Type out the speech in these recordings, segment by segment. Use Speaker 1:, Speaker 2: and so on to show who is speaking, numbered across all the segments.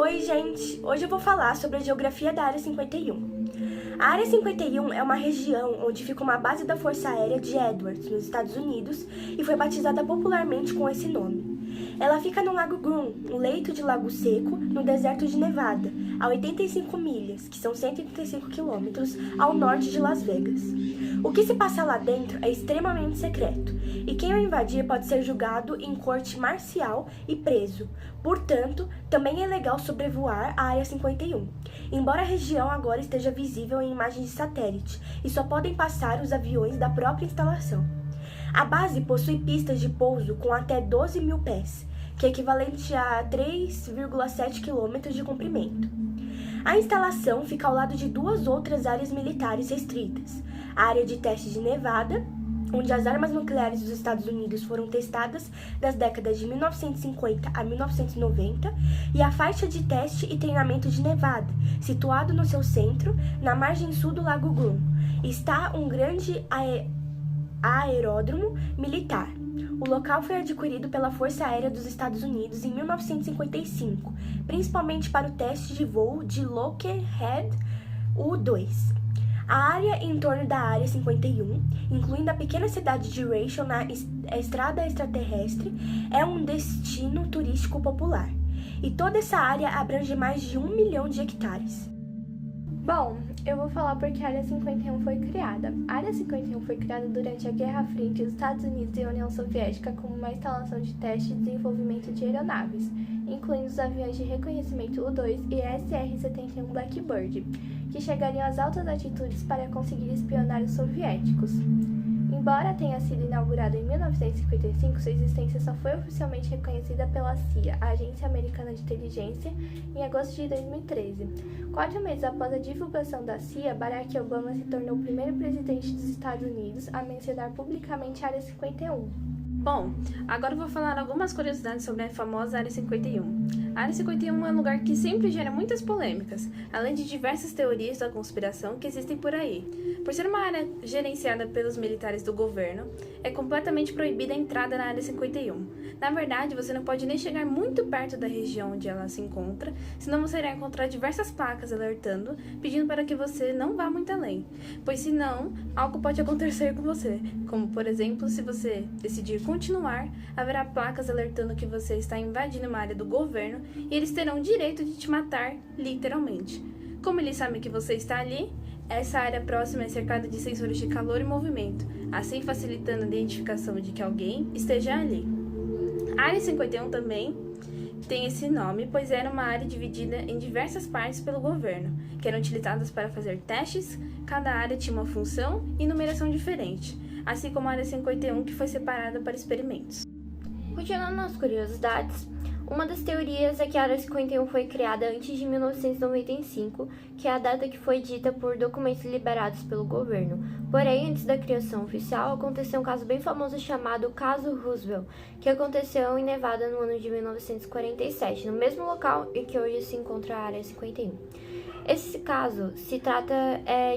Speaker 1: Oi, gente! Hoje eu vou falar sobre a geografia da Área 51. A Área 51 é uma região onde fica uma base da Força Aérea de Edwards, nos Estados Unidos, e foi batizada popularmente com esse nome. Ela fica no Lago Grun, um leito de lago seco, no deserto de Nevada, a 85 milhas, que são 135 quilômetros, ao norte de Las Vegas. O que se passa lá dentro é extremamente secreto, e quem o invadir pode ser julgado em corte marcial e preso. Portanto, também é legal sobrevoar a Área 51, embora a região agora esteja visível em imagens de satélite, e só podem passar os aviões da própria instalação. A base possui pistas de pouso com até 12 mil pés, que é equivalente a 3,7 quilômetros de comprimento. A instalação fica ao lado de duas outras áreas militares restritas: a área de teste de Nevada, onde as armas nucleares dos Estados Unidos foram testadas das décadas de 1950 a 1990, e a faixa de teste e treinamento de Nevada, situado no seu centro, na margem sul do Lago Grun. Está um grande aeródromo militar. O local foi adquirido pela Força Aérea dos Estados Unidos em 1955, principalmente para o teste de voo de Lockheed U-2. A área em torno da Área 51, incluindo a pequena cidade de Rachel na estrada extraterrestre, é um destino turístico popular. E toda essa área abrange mais de 1 milhão de hectares.
Speaker 2: Bom, eu vou falar porque a Área 51 foi criada. A Área 51 foi criada durante a Guerra Fria entre os Estados Unidos e a União Soviética como uma instalação de teste e desenvolvimento de aeronaves, incluindo os aviões de reconhecimento U-2 e SR-71 Blackbird, que chegariam às altas altitudes para conseguir espionar os soviéticos. Embora tenha sido inaugurada em 1955, sua existência só foi oficialmente reconhecida pela CIA, a Agência Americana de Inteligência, em agosto de 2013. 4 meses após a divulgação da CIA, Barack Obama se tornou o primeiro presidente dos Estados Unidos a mencionar publicamente a Área 51.
Speaker 3: Bom, agora eu vou falar algumas curiosidades sobre a famosa Área 51. A Área 51 é um lugar que sempre gera muitas polêmicas, além de diversas teorias da conspiração que existem por aí. Por ser uma área gerenciada pelos militares do governo, é completamente proibida a entrada na Área 51. Na verdade, você não pode nem chegar muito perto da região onde ela se encontra, senão você irá encontrar diversas placas alertando, pedindo para que você não vá muito além, pois senão, algo pode acontecer com você, como por exemplo, se você decidir continuar, haverá placas alertando que você está invadindo uma área do governo e eles terão o direito de te matar, literalmente. Como eles sabem que você está ali, essa área próxima é cercada de sensores de calor e movimento, assim facilitando a identificação de que alguém esteja ali. A Área 51 também tem esse nome, pois era uma área dividida em diversas partes pelo governo, que eram utilizadas para fazer testes. Cada área tinha uma função e numeração diferente, assim como a Área 51, que foi separada para experimentos.
Speaker 4: Continuando nas curiosidades, uma das teorias é que a Área 51 foi criada antes de 1995, que é a data que foi dita por documentos liberados pelo governo. Porém, antes da criação oficial, aconteceu um caso bem famoso chamado Caso Roosevelt, que aconteceu em Nevada no ano de 1947, no mesmo local em que hoje se encontra a Área 51. Esse caso se trata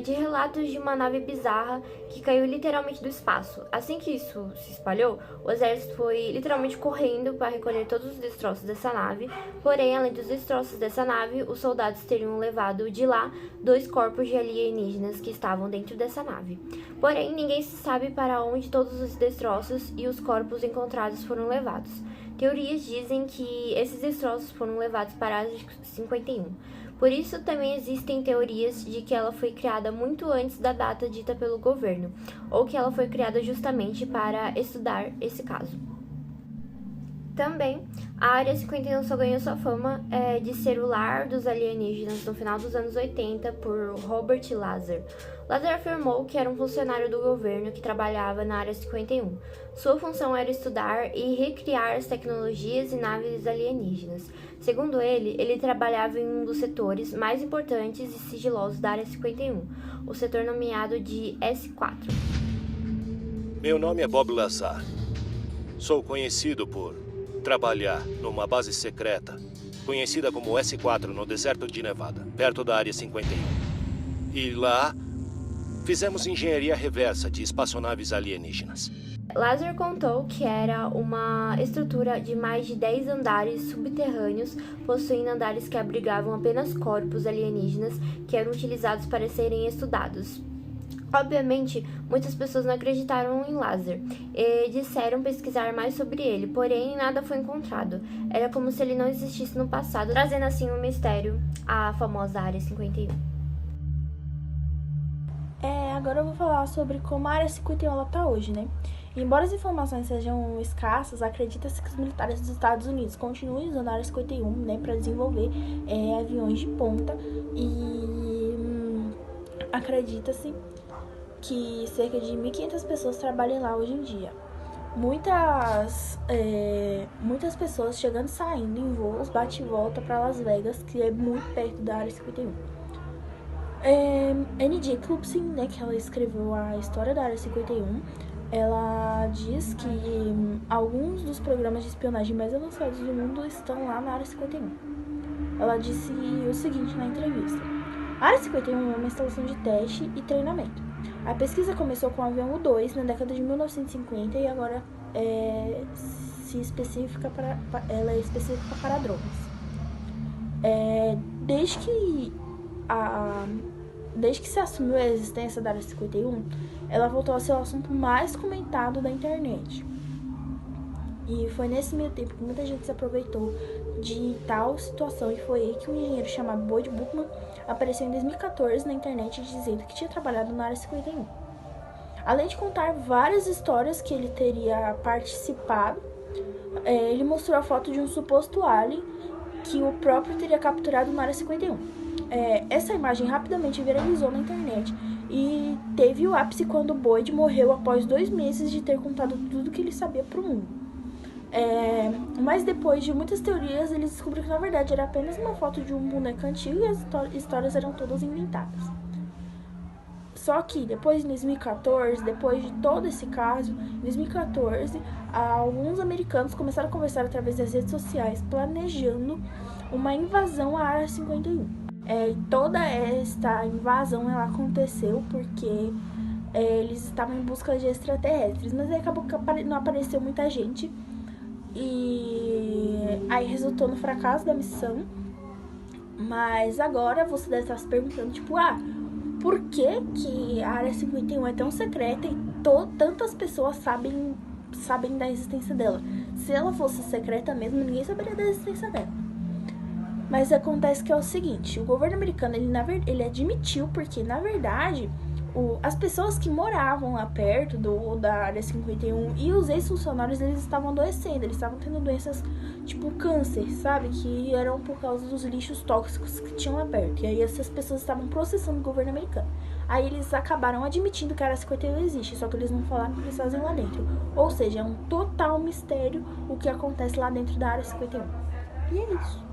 Speaker 4: de relatos de uma nave bizarra que caiu literalmente do espaço. Assim que isso se espalhou, o exército foi literalmente correndo para recolher todos os destroços dessa nave. Porém, além dos destroços dessa nave, os soldados teriam levado de lá 2 corpos de alienígenas que estavam dentro dessa nave. Porém, ninguém sabe para onde todos os destroços e os corpos encontrados foram levados. Teorias dizem que esses destroços foram levados para a Área 51. Por isso, também existem teorias de que ela foi criada muito antes da data dita pelo governo, ou que ela foi criada justamente para estudar esse caso. Também, a Área 51 só ganhou sua fama de ser o lar dos alienígenas no final dos anos 80 por Robert Lazar. Lazar afirmou que era um funcionário do governo que trabalhava na Área 51. Sua função era estudar e recriar as tecnologias e naves alienígenas. Segundo ele trabalhava em um dos setores mais importantes e sigilosos da Área 51, o setor nomeado de S4.
Speaker 5: Meu nome é Bob Lazar. Sou conhecido por trabalhar numa base secreta, conhecida como S4 no deserto de Nevada, perto da Área 51. E lá, fizemos engenharia reversa de espaçonaves alienígenas.
Speaker 4: Lazar contou que era uma estrutura de mais de 10 andares subterrâneos, possuindo andares que abrigavam apenas corpos alienígenas que eram utilizados para serem estudados. Obviamente, muitas pessoas não acreditaram em Lazar e disseram pesquisar mais sobre ele, porém nada foi encontrado. Era como se ele não existisse no passado, trazendo assim um mistério à famosa Área 51.
Speaker 6: Agora eu vou falar sobre como a Área 51 ela tá hoje, né? Embora as informações sejam escassas, acredita-se que os militares dos Estados Unidos continuem usando a Área 51, né, para desenvolver aviões de ponta e acredita-se que cerca de 1.500 pessoas trabalhem lá hoje em dia. Muitas pessoas chegando e saindo em voos bate e volta para Las Vegas, que é muito perto da Área 51. N.J. Jacobson, né, que ela escreveu a história da Área 51, ela diz que alguns dos programas de espionagem mais avançados do mundo estão lá na Área 51. Ela disse o seguinte na entrevista: a Área 51 é uma instalação de teste e treinamento. A pesquisa começou com o avião U-2 na década de 1950 e agora ela é específica para drones. Desde que se assumiu a existência da Área 51, ela voltou a ser o assunto mais comentado da internet. E foi nesse meio tempo que muita gente se aproveitou de tal situação, e foi aí que um engenheiro chamado Boyd Buckman apareceu em 2014 na internet dizendo que tinha trabalhado na Área 51. Além de contar várias histórias que ele teria participado, ele mostrou a foto de um suposto alien que o próprio teria capturado na Área 51. Essa imagem rapidamente viralizou na internet e teve o ápice quando Boyd morreu após 2 meses de ter contado tudo que ele sabia para o mundo. Mas depois de muitas teorias, eles descobriram que na verdade era apenas uma foto de um boneco antigo e as histórias eram todas inventadas. Só que depois, em 2014, depois de todo esse caso, em 2014, alguns americanos começaram a conversar através das redes sociais, planejando uma invasão à Área 51. Toda esta invasão ela aconteceu porque eles estavam em busca de extraterrestres, mas aí acabou que não apareceu muita gente e aí resultou no fracasso da missão. Mas agora você deve estar se perguntando, por que a Área 51 é tão secreta e tantas pessoas sabem da existência dela? Se ela fosse secreta mesmo, ninguém saberia da existência dela. Mas acontece que é o seguinte: o governo americano ele admitiu, porque na verdade as pessoas que moravam lá perto da Área 51 e os ex-funcionários, eles estavam adoecendo, eles estavam tendo doenças tipo câncer, sabe? Que eram por causa dos lixos tóxicos que tinham lá perto. E aí essas pessoas estavam processando o governo americano. Aí eles acabaram admitindo que a Área 51 existe, só que eles não falaram o que eles fazem lá dentro. Ou seja, é um total mistério o que acontece lá dentro da Área 51. E é isso.